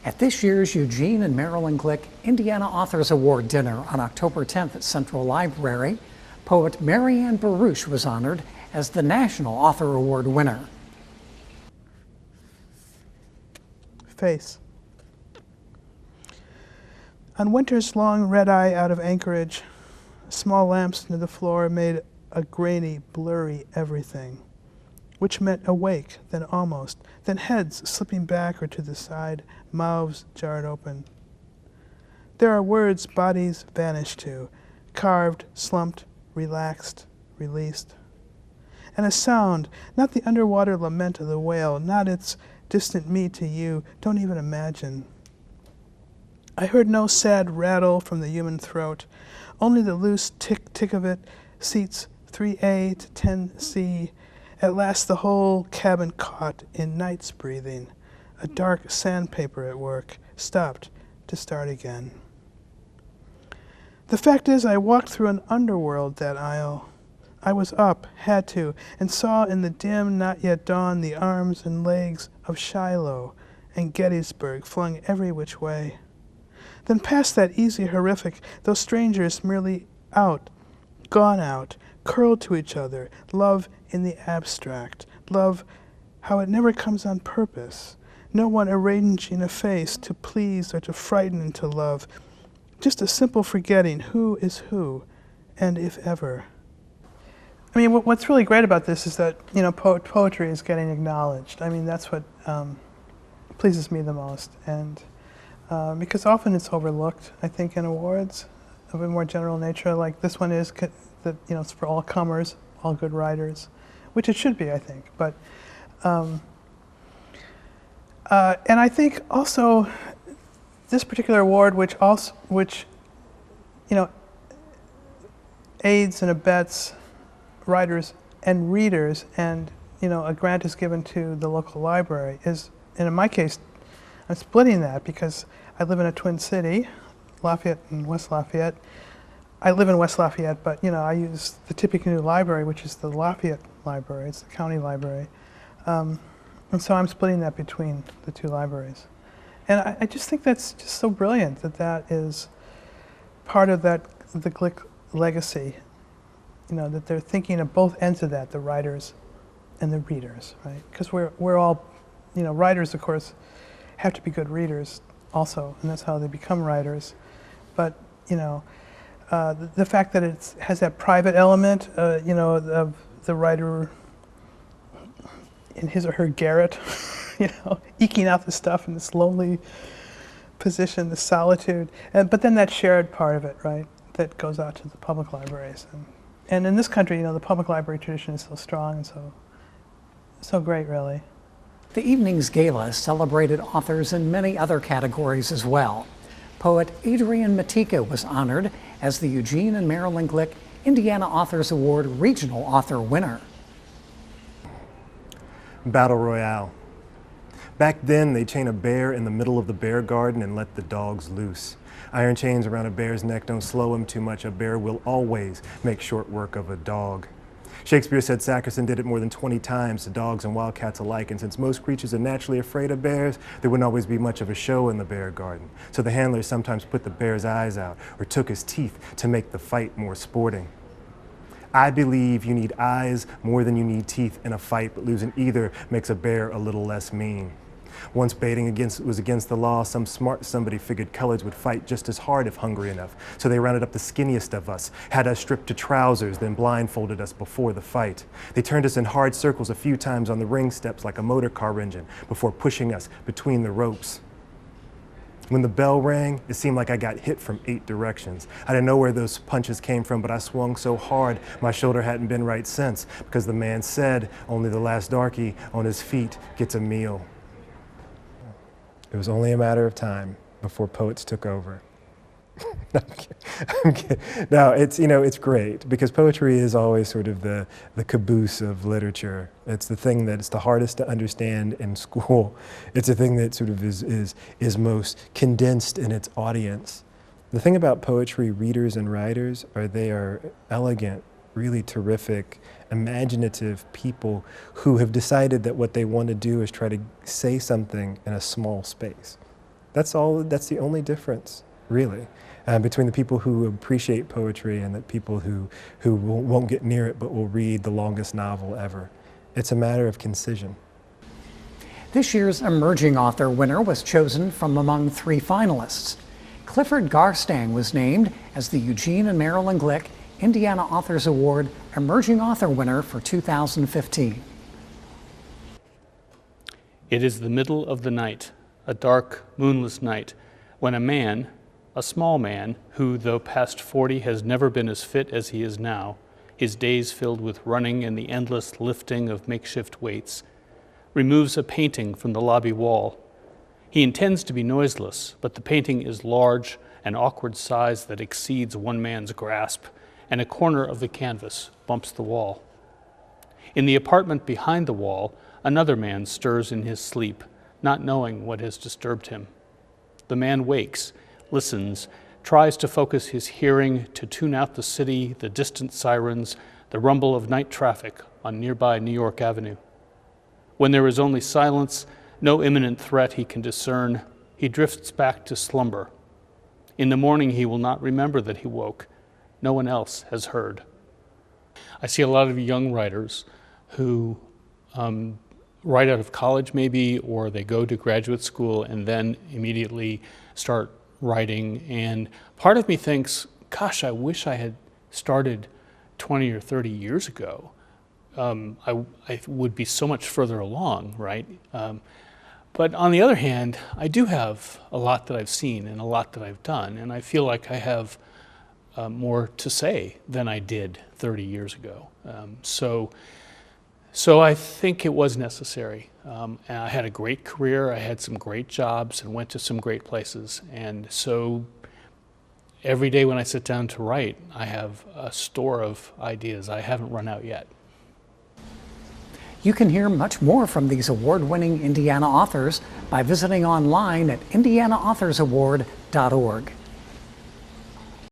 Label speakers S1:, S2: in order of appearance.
S1: At this year's Eugene and Marilyn Glick Indiana Authors Award dinner on October 10th at Central Library, poet Marianne Boruch was honored as the National Author Award winner.
S2: Face. On winter's long red-eye out of anchorage, small lamps near the floor made a grainy, blurry everything, which meant awake, then almost, then heads slipping back or to the side, mouths jarred open. There are words bodies vanish to, carved, slumped, relaxed, released. And a sound, not the underwater lament of the whale, not its distant me to you, don't even imagine. I heard no sad rattle from the human throat, only the loose tick-tick of it, seats 3A to 10C. At last the whole cabin caught in night's breathing, a dark sandpaper at work, stopped to start again. The fact is, I walked through an underworld that aisle. I was up, had to, and saw in the dim, not yet dawn, the arms and legs of Shiloh and Gettysburg flung every which way. Then past that easy horrific, those strangers merely out, gone out, curled to each other, love in the abstract, love how it never comes on purpose, no one arranging a face to please or to frighten into love, just a simple forgetting who is who, and if ever. I mean, what's really great about this is that, you know, poetry is getting acknowledged. I mean, that's what pleases me the most, and because often it's overlooked, I think, in awards of a more general nature, like this one is, that, you know, it's for all comers, all good writers, which it should be, I think. But and I think also this particular award, which you know, aids and abets writers and readers, and, you know, a grant is given to the local library, is, and in my case, I'm splitting that because I live in a twin city, Lafayette and West Lafayette. I live in West Lafayette, but, you know, I use the Tippecanoe Library, which is the Lafayette Library. It's the county library. And so I'm splitting that between the two libraries. And I just think that's just so brilliant that that is part of that, the Glick legacy, you know, that they're thinking of both ends of that, the writers and the readers, right? Because we're all, you know, writers, of course, have to be good readers also, and that's how they become writers. But, you know, the fact that it has that private element, you know, of the writer in his or her garret, you know, eking out the stuff in this lonely position, the solitude, but then that shared part of it, right, that goes out to the public libraries. And in this country, you know, the public library tradition is so strong and so great, really.
S1: The evening's gala celebrated authors in many other categories as well. Poet Adrian Matejka was honored as the Eugene and Marilyn Glick Indiana Authors Award Regional Author winner.
S3: Battle Royale. Back then, they chain a bear in the middle of the bear garden and let the dogs loose. Iron chains around a bear's neck don't slow him too much. A bear will always make short work of a dog. Shakespeare said Sackerson did it more than 20 times to dogs and wildcats alike, and since most creatures are naturally afraid of bears, there wouldn't always be much of a show in the bear garden. So the handlers sometimes put the bear's eyes out or took his teeth to make the fight more sporting. I believe you need eyes more than you need teeth in a fight, but losing either makes a bear a little less mean. Once baiting was against the law, some smart somebody figured coloreds would fight just as hard if hungry enough. So they rounded up the skinniest of us, had us stripped to trousers, then blindfolded us before the fight. They turned us in hard circles a few times on the ring steps like a motor car engine before pushing us between the ropes. When the bell rang, it seemed like I got hit from 8 directions. I didn't know where those punches came from, but I swung so hard my shoulder hadn't been right since, because the man said only the last darky on his feet gets a meal. It was only a matter of time before poets took over. I'm kidding. No, it's, you know, it's great because poetry is always sort of the caboose of literature. It's the thing that it's the hardest to understand in school. It's the thing that sort of is most condensed in its audience. The thing about poetry readers and writers are they are elegant, really terrific, imaginative people who have decided that what they want to do is try to say something in a small space. That's the only difference, really, between the people who appreciate poetry and the people who won't get near it but will read the longest novel ever. It's a matter of concision.
S1: This year's Emerging Author winner was chosen from among 3 finalists. Clifford Garstang was named as the Eugene and Marilyn Glick Indiana Authors Award Emerging Author winner for 2015.
S4: It is the middle of the night, a dark, moonless night, when a man, a small man, who, though past 40, has never been as fit as he is now, his days filled with running and the endless lifting of makeshift weights, removes a painting from the lobby wall. He intends to be noiseless, but the painting is large, an awkward size that exceeds one man's grasp, and a corner of the canvas bumps the wall. In the apartment behind the wall, another man stirs in his sleep, not knowing what has disturbed him. The man wakes, listens, tries to focus his hearing to tune out the city, the distant sirens, the rumble of night traffic on nearby New York Avenue. When there is only silence, no imminent threat he can discern, he drifts back to slumber. In the morning, he will not remember that he woke. No one else has heard. I see a lot of young writers who right out of college maybe, or they go to graduate school and then immediately start writing. And part of me thinks, gosh, I wish I had started 20 or 30 years ago. I would be so much further along, right? But on the other hand, I do have a lot that I've seen and a lot that I've done, and I feel like I have more to say than I did 30 years ago. So I think it was necessary. And I had a great career, I had some great jobs and went to some great places. And so every day when I sit down to write, I have a store of ideas. I haven't run out yet.
S1: You can hear much more from these award-winning Indiana authors by visiting online at indianaauthorsaward.org.